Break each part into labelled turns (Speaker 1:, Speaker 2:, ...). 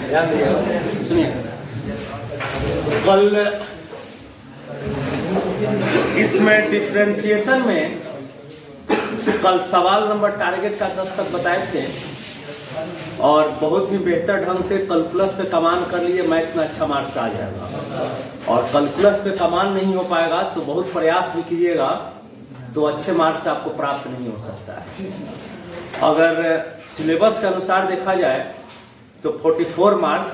Speaker 1: सुनिए, कल इसमें डिफरेंशिएशन में कल सवाल नंबर टारगेट का 10 तक बताए थे और बहुत ही बेहतर ढंग से कैलकुलस पे कमान कर लिए, मैथ में अच्छा मार्क्स आ जाएगा। और कैलकुलस पे कमान नहीं हो पाएगा तो बहुत प्रयास भी कीजिएगा तो अच्छे मार्क्स आपको प्राप्त नहीं हो सकता है। अगर सिलेबस के अनुसार देखा जाए तो 44 मार्क्स,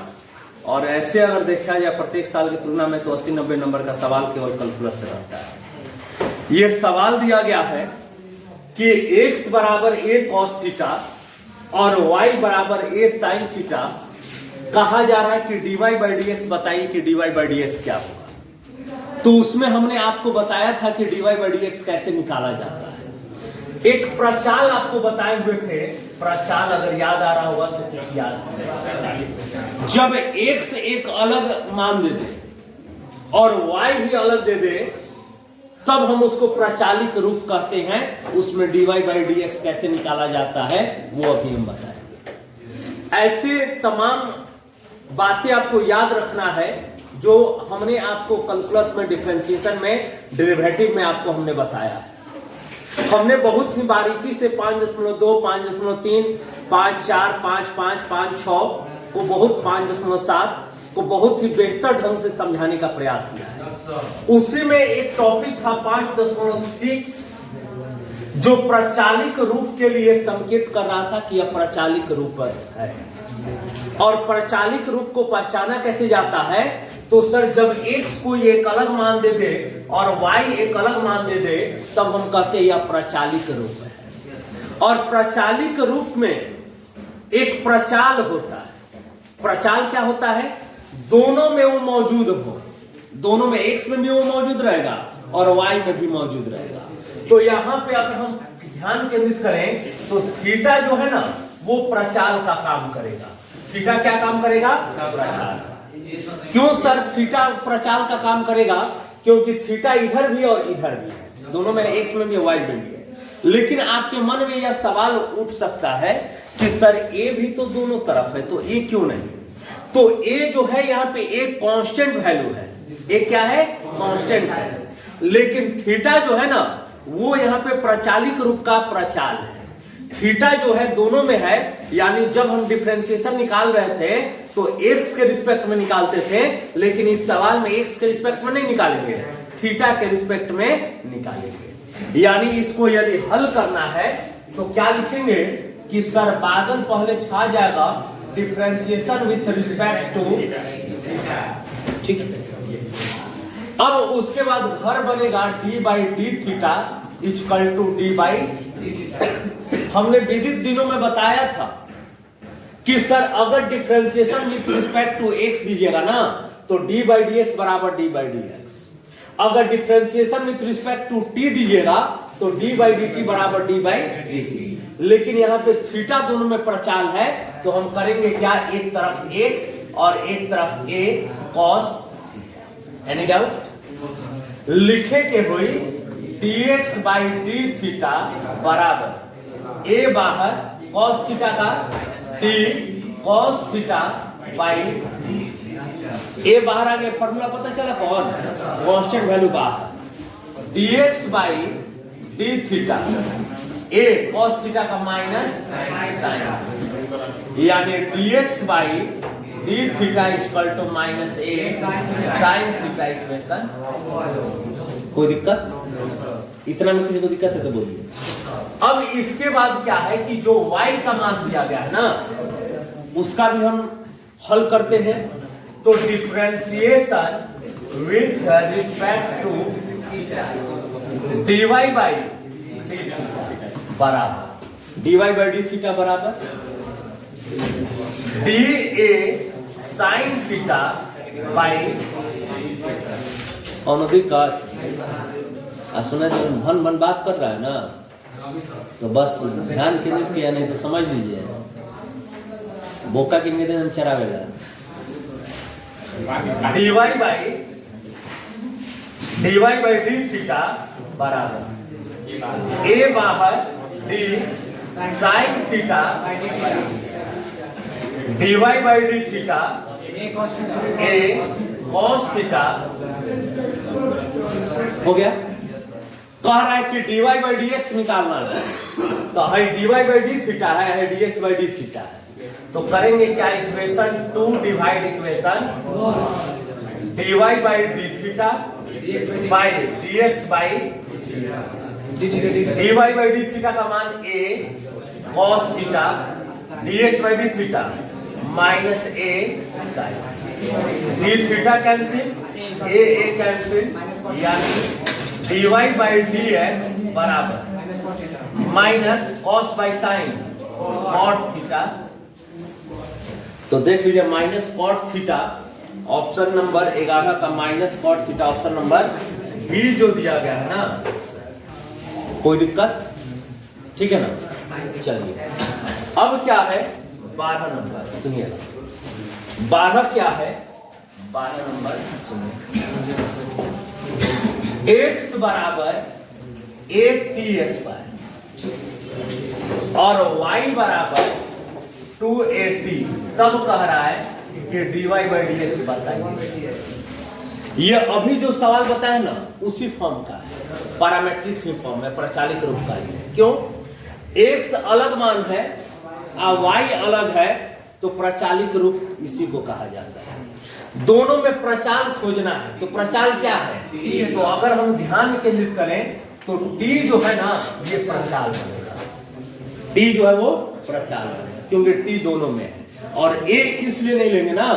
Speaker 1: और ऐसे अगर देखा जाए प्रत्येक साल की तुलना में तो 80-90 नंबर का सवाल केवल कैलकुलस से रहता है। ये सवाल दिया गया है कि x बराबर a cos थीटा और y बराबर a sin थीटा कहा जा रहा है कि dy by dx बताइए कि dy by dx क्या होगा। तो उसमें हमने आपको बताया था कि dy by dx कैसे निकाला जाता है। एक प्रचाल आपको बताए हुए थे, प्रचाल अगर याद आ रहा होगा तो कुछ याद नहीं। जब x एक अलग मान दे दे और y भी अलग दे दे तब हम उसको प्रचालिक रूप कहते हैं। उसमें dy by dx कैसे निकाला जाता है वो अभी हम बताएंगे। ऐसे तमाम बातें आपको याद रखना है जो हमने आपको कैलकुलस में, डिफरेंशिएशन में, डेरिवेटिव में आपको हमने बताया है। हमने बहुत ही बारीकी से 5.2, 5.3, 5.4, 5.5, 5.6 को बहुत 5.7 को बहुत ही बेहतर ढंग से समझाने का प्रयास किया है। उसी में एक टॉपिक था 5.6 जो प्रचालिक रूप के लिए संकेत कर रहा था कि यह प्रचालिक रूप है। और प्रचालिक रूप को पहचाना कैसे जाता है तो सर जब x को एक अलग मान दे दे और y एक अलग मान दे दे तब हम कहते हैं यह प्रचालिक रूप है। और प्रचालिक रूप में एक प्रचाल होता है। प्रचाल क्या होता है? दोनों में वो मौजूद हो, दोनों में x में भी वो मौजूद रहेगा और y में भी मौजूद रहेगा। तो यहां पे अगर हम ध्यान केंद्रित करें तो थीटा जो है ना वो प्रचाल का काम करेगा। थीटा क्या काम करेगा? प्रचाल का। क्यों सर थीटा प्रचाल का काम करेगा? क्योंकि थीटा इधर भी और इधर भी है, दोनों में x में भी y में भी है। लेकिन आपके मन में यह सवाल उठ सकता है कि सर a भी तो दोनों तरफ है तो a क्यों नहीं? तो a जो है यहाँ पे एक कांस्टेंट वैल्यू है। a क्या है? कांस्टेंट है। लेकिन थीटा जो है ना वो यहाँ पे प्रचालिक रूप का प्रचाल है। थीटा जो है दोनों में है, यानी जब हम डिफरेंशिएशन निकाल रहे थे तो x के रिस्पेक्ट में निकालते थे, लेकिन इस सवाल में x के रिस्पेक्ट में नहीं निकालेंगे, थीटा के रिस्पेक्ट में निकालेंगे। यानी इसको यदि हल करना है तो क्या लिखेंगे कि सर बादल पहले छा जाएगा डिफरेंशिएशन विथ रिस्पेक्ट टू, ठीक है। अब उसके बाद घर बनेगा d by d theta equal to d by हमने विदित दिनों में बताया था कि सर अगर differentiation with respect to x दीजिएगा ना तो d by dx बराबर d by dx। अगर differentiation with respect to t दीजिएगा तो d by dt बराबर d by dt। लेकिन यहाँ पे थीटा दोनों में प्रचाल है तो हम करेंगे क्या? एक तरफ x और एक तरफ a cos। Any doubt? लिखे के हुई dx by d थीटा बराबर a बाहर cos थीटा का d cos theta by a बाहर आ गया। फॉर्मूला पता चला कौन? कांस्टेंट वैल्यू बाहर dx by d theta a cos theta का माइनस साइन, यानी dx by d theta equal to minus a sine theta equation. कोई दिक्कत? इतना में किसी को दिक्कत है तो बोलिए। अब इसके बाद क्या है कि जो y का मान दिया गया है ना उसका भी हम हल करते हैं। तो differentiation with respect to dy by d theta बराबर dy बाई डी थीटा बराबर dA साइन थीटा बाई दिक्कत। सुना जो मन बात कर रहा है ना तो बस ध्यान केंद्रित किया, नहीं तो समझ लीजिए बोका के निवेदन चरावेगा। dy बाई डी थीटा बराबर a बाहर d sine theta dy by d theta A cos theta हो गया। कह रहा है कि dy बाई डी एक्स निकालना है, तो है dy बाई डी थीटा है dx बाई डी थीटा है। तो करेंगे क्या, equation 2 divide equation dy by d theta by dx by dy by d theta का मान a cos theta dx by d theta minus a sin D theta cancel a cancel, यानी dy by dx बराबर minus cos by sine cot theta. तो देख लीजिए minus cot theta option number 11 का minus cot theta option number B जो दिया गया है ना, कोई दिक्कत, ठीक है ना। चलिए अब क्या है 12 नंबर, सुनिए 12 क्या है, 12 नंबर सुनिए, x बराबर 8t² और y बराबर 280, तब कह रहा है कि dy बाई डी एक्स बताइए। ये अभी जो सवाल बताया ना उसी फॉर्म का है, पैरामेट्रिक ही फॉर्म है, प्रचालित रूप का है। क्यों, x अलग मान है और y अलग है, तो प्रचालित रूप इसी को कहा जाता है। दोनों में प्रचाल खोजना है, तो प्रचाल क्या है, तो अगर हम ध्यान केंद्रित करें तो t जो है ना ये प्रचाल बनेगा, t जो है वो प्रचाल बनेगा, क्योंकि t दोनों में है। और a इसलिए नहीं लेंगे ना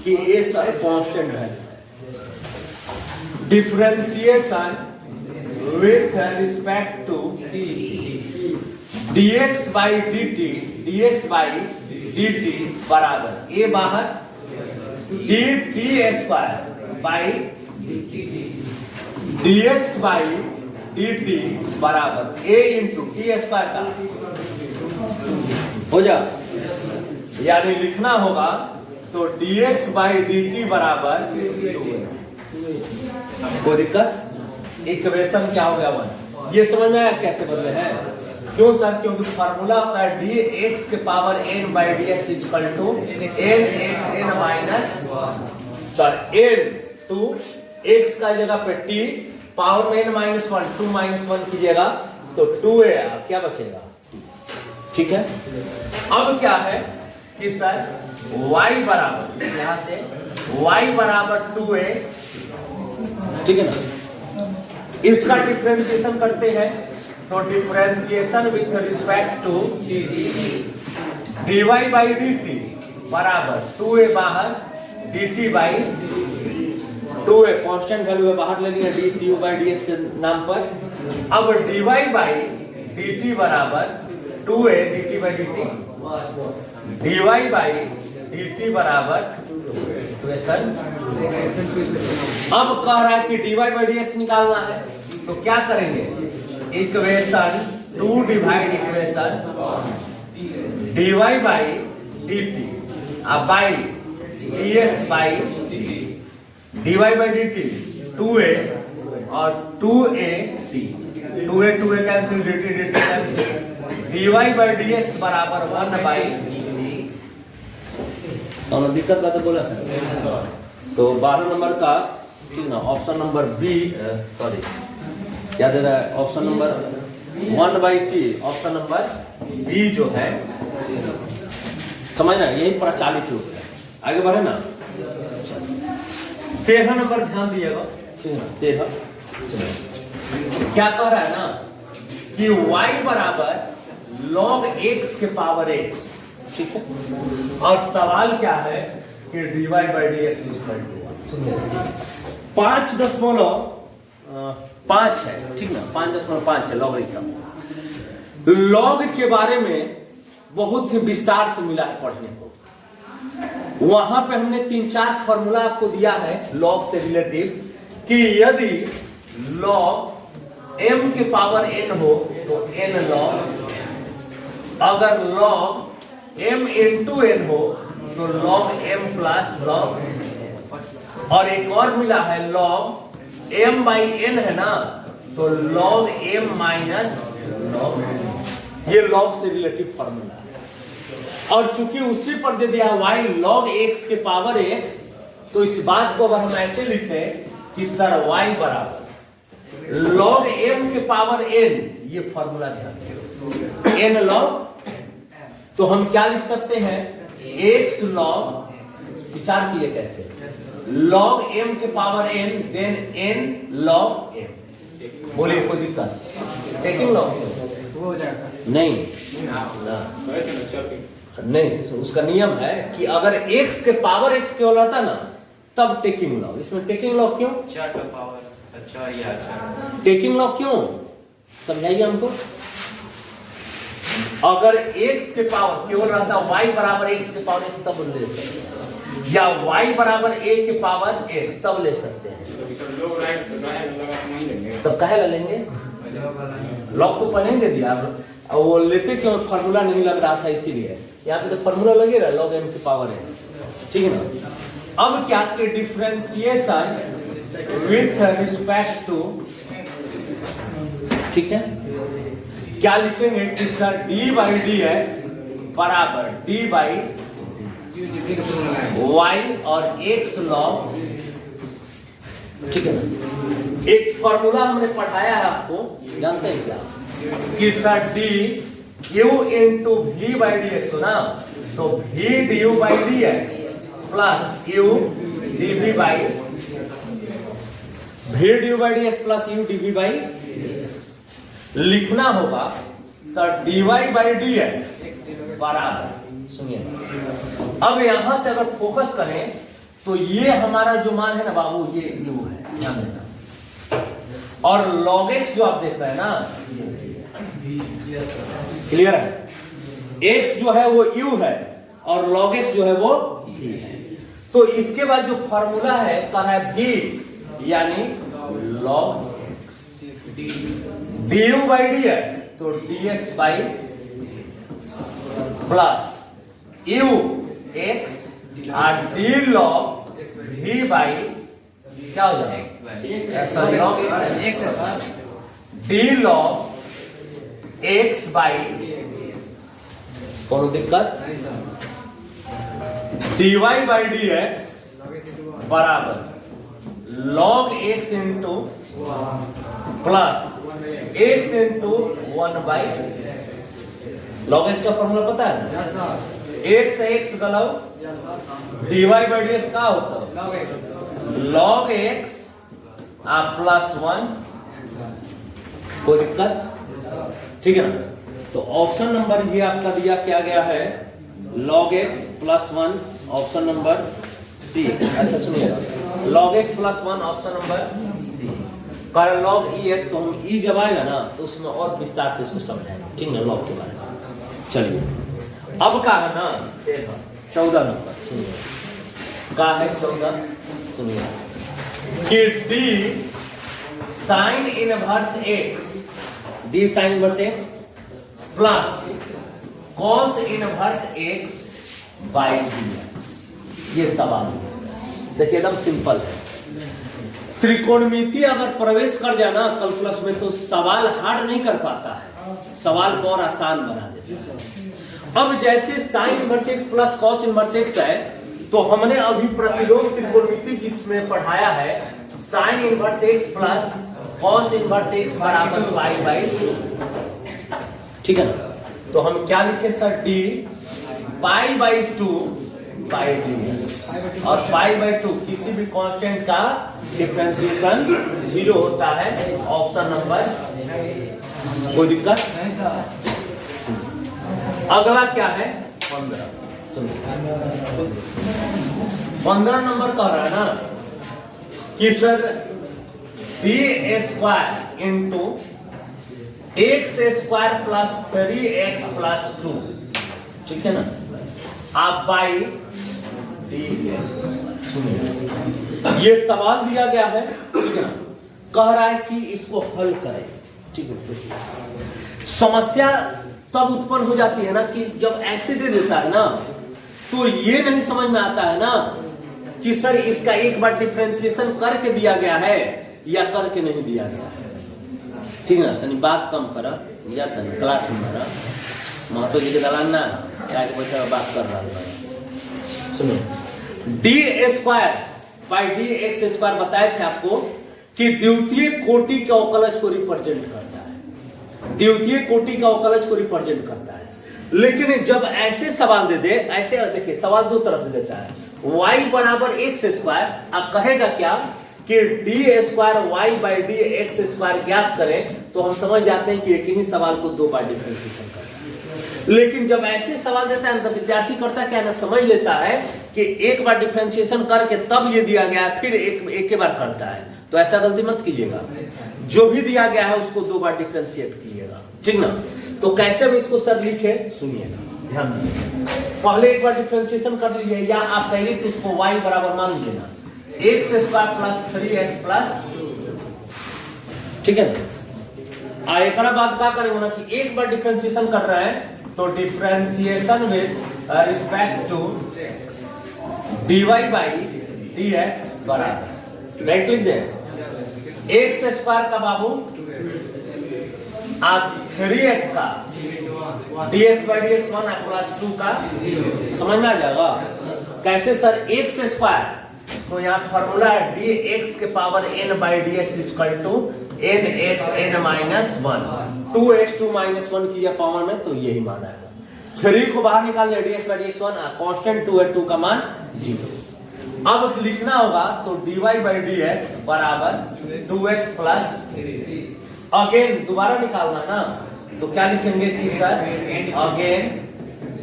Speaker 1: कि a सर कांस्टेंट है। Differentiation with respect to dx by dt बराबर a बाहर dt² by dx by dt बराबर a इंटू t² का हो जा, यानी लिखना होगा तो dx बाई dt बराबर 2a। कोई दिक्कत, इक्वेशन क्या हो गया 1। ये समझ में आया कैसे बदले हैं, क्यों सर, क्योंकि फार्मूला होता है dx के power n by dx equal to nxn minus n to x का जगह पे t पावर में n माइनस 1, 2 माइनस 1 कीजिएगा तो 2a क्या बचेगा, ठीक है। अब क्या है कि सर y बराबर, यहां से y बराबर 2a, ठीक है ना। इसका डिफरेंशिएशन करते हैं तो differentiation with respect to dy by dt बराबर 2a बाहर dt by 2a constant value है, बाहर ले लिया dcu बाई dx के नाम पर। अब dy बाई dt बराबर 2a dt by dt, dy by dt बराबर अब कह रहा है कि dy बाई dx निकालना है, तो क्या करेंगे, equation 2 divide equation dy by dt अब by dx by dy by dt 2a और 2ac 2a cancel dt cancel, dy by dx बराबर 1 बाई तो दिक्कत बात बोला सर। तो 12 नंबर का ठीक ना, ऑप्शन नंबर बी, सॉरी क्या दे रहा है, option number 1 by t, option number B जो है, समझ ना, यही प्रचालित रूप है। आगे बढ़े ना, 13 नंबर ध्यान दिएगा, ठीक है, 13 क्या कह रहा है ना कि y बराबर log x के पावर x, ठीक है। और सवाल क्या है कि dy by dx equal to 5.5 है, ठीक ना, 5.5 है लॉगरिथम। लॉग के बारे में बहुत ही विस्तार से मिला है पढ़ने को, वहां पे हमने 3-4 फॉर्मूला आपको दिया है लॉग से रिलेटिव, कि यदि लॉग m के पावर n हो तो n लॉग, अगर लॉग m इंटू n हो तो log m प्लस log, और एक और मिला है log m बाई n है ना, तो log m माइनस log, ये log से रिलेटिव फॉर्मूला है। और चूंकि उसी पर दे दिया y log x के पावर x, तो इस बात को अगर हम ऐसे लिखे कि सर y बराबर log m के पावर n, ये फॉर्मूला ध्यान n log, तो हम क्या लिख सकते हैं x log, विचार किए कैसे, log m के power n then n log m। बोलिए कोई दिक्कत, टेकिंग लॉग नहीं नहीं, उसका नियम है कि अगर x के पावर x केवल रहता ना तब टेकिंग लॉग। इसमें टेकिंग लॉग क्यों, टेकिंग लॉग क्यों, समझाइए हमको। अगर x के पावर केवल रहता y बराबर x के पावर x तब ले सकते हैं, या y बराबर a के पावर x तब ले सकते हैं। तब काहे ला लेंगे, लॉग तो पहले दे दिया, अब वो लेते क्यों, फार्मूला नहीं लग रहा था इसीलिए, यहाँ पे तो फार्मूला लगे रहा log m की पावर है, ठीक है ना। अब क्या कि डिफरेंशिएशन विथ रिस्पेक्ट टू, ठीक है, क्या लिखेंगे कि sir D by D x बराबर डी बाई वाई और एक्स लॉग, ठीक है ना। एक फॉर्मूला हमने पढ़ाया है आपको, जानते हैं क्या, कि sir d u into v by D x हो ना, तो v d u by D x plus u d v by, v d u by D x plus u d v by लिखना होगा, तो d Y by D x बराबर, सुनिए अब यहां से अगर फोकस करें तो ये हमारा जो मान है ना बाबू, ये यू है, ध्यान देना, और log x जो आप देख रहे हैं ना, क्लियर है, x जो है वो u है और log x जो है वो v है। तो इसके बाद जो फॉर्मूला है कह है v, यानी log x du by dx, तो dx by plus u x और डी लॉग v बाई क्या हो जाएगा, डी लॉग x बाई, कौन दिक्कत, dy बाई डी एक्स बराबर log x into plus x into 1 by, log x का formula पता है, x गलाओ, dy by D x का होता है log x प्लस 1, कोई दिक्कत, ठीक है ना। तो ऑप्शन नंबर ये आपका दिया क्या गया है, log x plus 1, option number C. अच्छा सुनिएगा, log x plus 1 option number C, कारण log ex, तो हम e जब आएगा ना तो उसमें और विस्तार से इसको समझाएंगे, ठीक है, log के बारे में। चलिए अब का है ना, 14 नंबर सुनिए, का है 14, सुनिए कि d sine inverse x, d sine inverse x plus cos inverse x by dx, ये सवाल देखिए एकदम सिंपल है। त्रिकोणमिति अगर प्रवेश कर जाए ना कैलकुलस में तो सवाल हार्ड नहीं कर पाता है, सवाल को और आसान बना देता है। अब जैसे sine inverse x plus cos inverse x है, तो हमने अभी प्रतिलोम त्रिकोणमिति जिसमें पढ़ाया है, sine inverse x plus cos inverse x बराबर पाई बाई 2, ठीक है ना। तो हम क्या लिखे sir, d pi by 2 by D, और पाई बाई 2 किसी भी कांस्टेंट का डिफरेंशिएशन 0 होता है, ऑप्शन नंबर, कोई दिक्कत नहीं सर। अगला क्या है 15, सुनिए 15 नंबर कह रहा है ना कि sir D square into x square plus 3x plus 2, ठीक है ना, आप बाई डी एक्स स्क्वायर। सुनिए ये सवाल दिया गया है, ठीक है ना, कह रहा है कि इसको हल करें, ठीक है। समस्या तब उत्पन्न हो जाती है ना कि जब ऐसे दे देता है ना, तो ये नहीं समझ में आता है ना कि सर इसका एक बार डिफरेंशिएशन करके दिया गया है या करके नहीं दिया गया है, ठीक है ना। तनी बात कम करा या तनी क्लास में मारा, महतो जी के दलान ना क्या बैठा बात कर रहा है। सुनो, D square by D x square बताए थे आपको कि द्वितीय कोटि के अवकलज को रिप्रेजेंट करता है, द्वितीय कोटि का अवकलज को रिप्रेजेंट करता है। लेकिन जब ऐसे सवाल दे दे, ऐसे देखिए सवाल दो तरह से देता है, y बराबर एक्स स्क्वायर, अब कहेगा क्या कि d square y by D x square ज्ञात करें, तो हम समझ जाते हैं कि एक ही सवाल को दो बार डिफरेंशिएशन करना है। लेकिन जब ऐसे सवाल देता है तो विद्यार्थी करता क्या ना, समझ लेता है कि एक बार डिफरेंशिएशन करके तब ये दिया गया है, फिर एक के बार करता है। तो ऐसा गलती मत कीजिएगा, जो भी दिया गया है उसको दो बार डिफरेंशिएट कीजिएगा, ठीक ना। तो कैसे हम इसको सर लिखे, सुनिएगा, ध्यान दीजिए। पहले एक बार डिफरेंशिएशन कर लीजिए, या आप पहले तो उसको y बराबर मान लीजिए ना, x square plus 3x plus, ठीक है ना। एक बात क्या करेंगे ना कि एक बार डिफरेंशिएशन कर रहे हैं तो differentiation with respect to dy by dx बराबर राइट लिख दे एक्स स्क्वायर का बाबू आप 3x का dx बाई dx 1 प्लस 2 का, समझ में आ जाएगा। कैसे सर, एक्स स्क्वायर, तो यहाँ फॉर्मूला है dx के power n by dx equal to n x n minus 1, 2x 2 minus 1 की पावर में, तो यही मान आएगा। 3 को बाहर निकाल दिया, dx बाई dx 1, कांस्टेंट 2 है, 2 का मान 0। अब लिखना होगा तो dy बाई dx बराबर 2x प्लस, अगेन दोबारा निकालना है ना, तो क्या लिखेंगे कि सर अगेन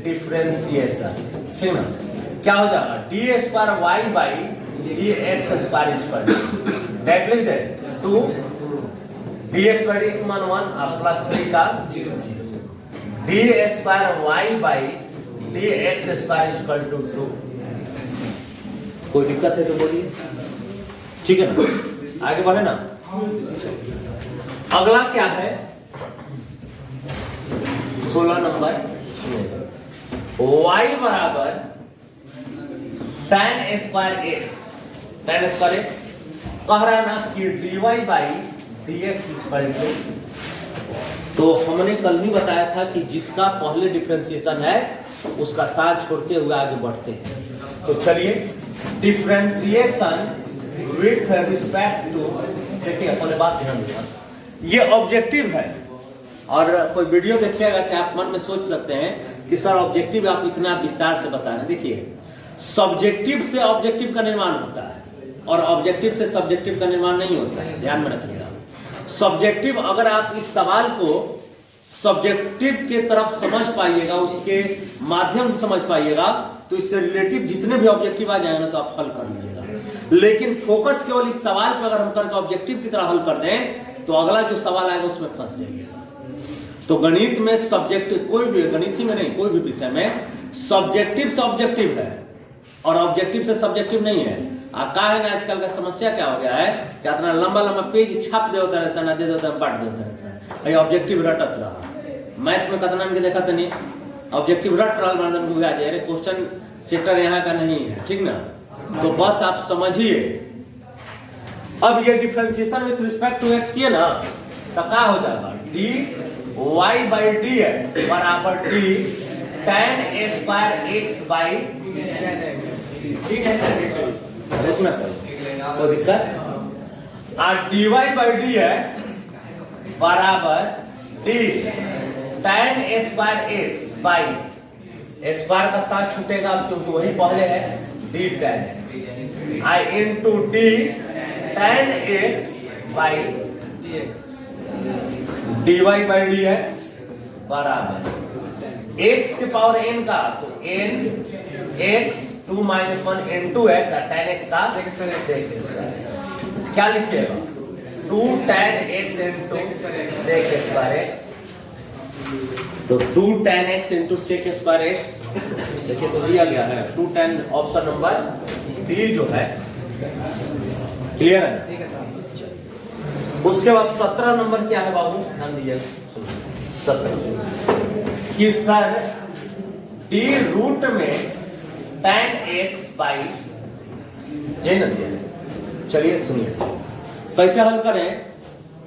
Speaker 1: डिफरेंशिएशन, ठीक ना। क्या हो जाएगा, d square y by D x square equal direct लिख दे 2 d x by D x मान 1 और प्लस 3 का 0, d square y by D x square equal to 2। कोई दिक्कत है तो बोलिए, ठीक है ना, आगे बढ़े ना। अगला क्या है, 16 नंबर, y बराबर tan square x, tan square x कह रहा है ना कि dy by dx equal to, तो हमने कल भी बताया था कि जिसका पहले डिफरेंशिएशन है उसका साथ छोड़ते हुए आगे बढ़ते हैं। तो चलिए डिफरेंशिएशन विथ रिस्पेक्ट टू, देखिए अपने बात ध्यान देना, ये ऑब्जेक्टिव है और कोई वीडियो देखिएगा चाहे आप मन में सोच सकते हैं कि सर ऑब्जेक्टिव आप इतना विस्तार से बता रहे हैं। देखिए सब्जेक्टिव से ऑब्जेक्टिव का निर्माण होता है और ऑब्जेक्टिव से सब्जेक्टिव का निर्माण नहीं होता है, ध्यान में रखिएगा। सब्जेक्टिव, अगर आप इस सवाल को सब्जेक्टिव के तरफ समझ पाइएगा, उसके माध्यम से समझ पाइएगा, तो इससे रिलेटिव जितने भी ऑब्जेक्टिव आ जाएंगे तो आप हल कर लीजिएगा। लेकिन फोकस केवल इस सवाल पर अगर हम करके ऑब्जेक्टिव की तरह हल कर दें तो अगला जो सवाल आएगा उसमें फंस जाइएगा। तो गणित में सब्जेक्टिव, कोई भी गणित ही में नहीं, कोई भी विषय में सब्जेक्टिव से ऑब्जेक्टिव है और ऑब्जेक्टिव से सब्जेक्टिव नहीं है। का है ना, आजकल का समस्या क्या हो गया है कि इतना लंबा लंबा पेज छाप दे होता है, ना दे देता है, बांट देता है, ये ऑब्जेक्टिव रटत रहा। मैथ में कतना के देखा तो नहीं, ऑब्जेक्टिव रट रहा मानन को आ जाए, अरे क्वेश्चन सेटर यहाँ का नहीं है, ठीक ना। तो बस आप समझिए। अब ये differentiation with respect to X किए ना, तो क्या हो जाएगा, D Y by D x बराबर D tan square X by, कोई दिक्कत, और D Y by D x बराबर D tan square X by, square का साथ छूटेगा क्योंकि वही पहले है, D tan X I into D tan X by D Y by D x बराबर x के पावर n का, तो n x 2 minus 1 n2 x और tan x का sec स्क्वायर, क्या लिखिएगा 2 tan x into sec square x, तो 2 tan x into sec square x, देखिए तो दिया गया है 2 tan, ऑप्शन नंबर डी जो है, क्लियर है, ठीक है सर। उसके बाद 17 नंबर क्या है बाबू, ध्यान दीजिएगा, 17 कि सर डी रूट में tan x बाई, ये ना दिया है, चलिए सुनिए कैसे हल करें।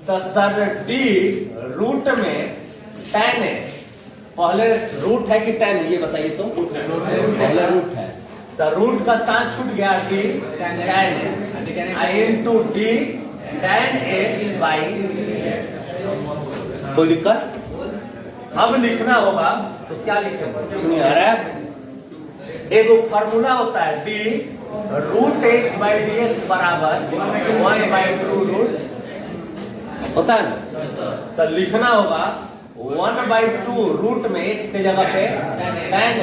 Speaker 1: तो सर डी रूट में tan x पहले रूट है कि tan है ये बताइए तो। पहले रूट है तो रूट का साथ छूट गया D tan x into D tan x by, कोई दिक्कत? अब लिखना होगा तो क्या लिखेंगे सुनिए, अरे एक फार्मूला होता है d root x by D x बराबर 1/2 रूट होता है ना, तो लिखना होगा 1/2 रूट में x के जगह पे tan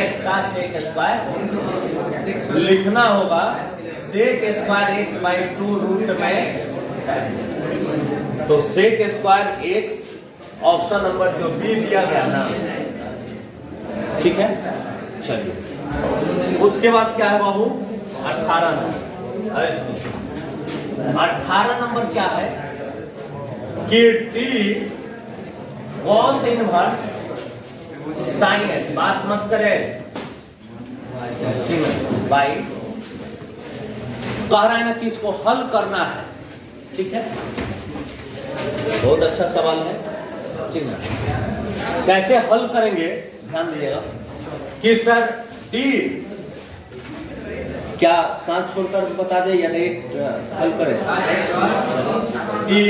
Speaker 1: x का sec स्क्वायर लिखना होगा, sec square x by 2 root में, तो sec square x option number जो बी दिया गया ना, ठीक है। चलिए उसके बाद क्या है बाबू 18 नंबर। अरे सुनिए 18 नंबर क्या है कि T cos inverse sine x, बात मत करे ठीक है बाई, कह रहा है ना कि इसको हल करना है, ठीक है। बहुत अच्छा सवाल है, ठीक है। कैसे हल करेंगे ध्यान दीजिएगा कि सर टी क्या साथ छोड़कर बता दे या नहीं, हल करें। टी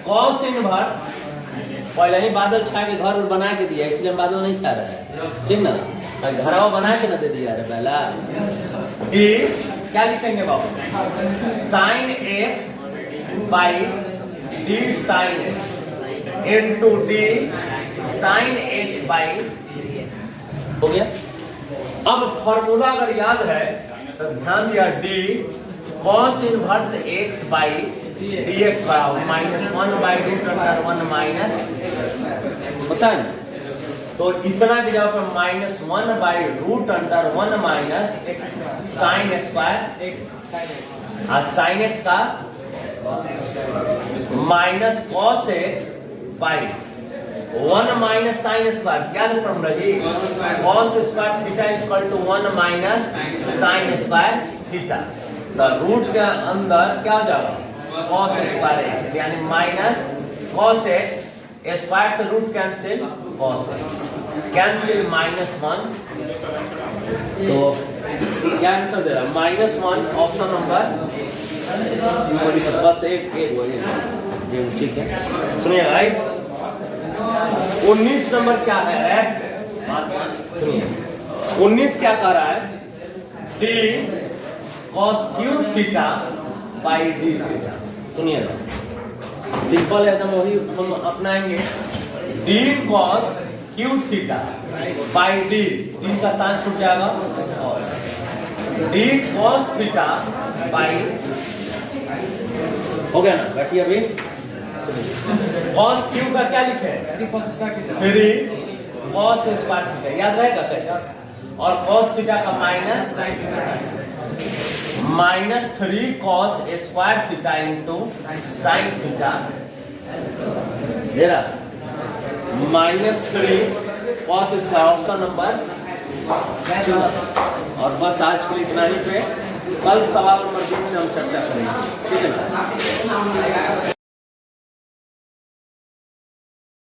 Speaker 1: कॉस इनवर्स, पहले ही बादल छा के घर बना के दिया इसलिए बादल नहीं छा रहा है, ठीक ना, घरवा बना के ना दे दिया रे पहला। टी क्या लिखेंगे बाबू sine X by D sine X into D sine H by, हो गया। अब फॉर्मूला अगर याद है तो ध्यान दिया D cos inverse x by D x बराबर -1/√1 माइनस होता है ना, तो इतना की जगह पर -1/√1 माइनस साइन स्क्वायर और साइन एक्स का minus cos X by 1 minus sine square, क्या फॉर्मूला जी cos square theta equal to 1 minus sine square theta, तो रूट के अंदर क्या हो जाएगा कॉस स्क्वायर एक्स यानी माइनस कॉस एक्स स्क्वायर से root cancel cos X cancel -1, तो क्या आंसर दे रहा है -1 ऑप्शन नंबर बस एक ठीक है। सुनिए भाई 19 नंबर क्या है, सुनिए 19 क्या कह रहा है D cos Q theta by d theta, सुनिए ना सिंपल है एकदम, वही हम अपनाएंगे D cos Q theta by D, D का साथ छूट जाएगा डी कॉस थीटा बाई, हो गया ना, बैठिए अभी। कॉस क्यू का क्या लिखे हैं 3 कॉस स्क्वायर थीटा, याद रहेगा कैसे, और कॉस थीटा का -3 cos square theta into sine theta दे रहा -3 कॉस स्क्वायर ऑप्शन नंबर 2। और बस आज के लिए इतना ही पे, कल सवाल नंबर 20 से हम चर्चा करेंगे, ठीक है ना।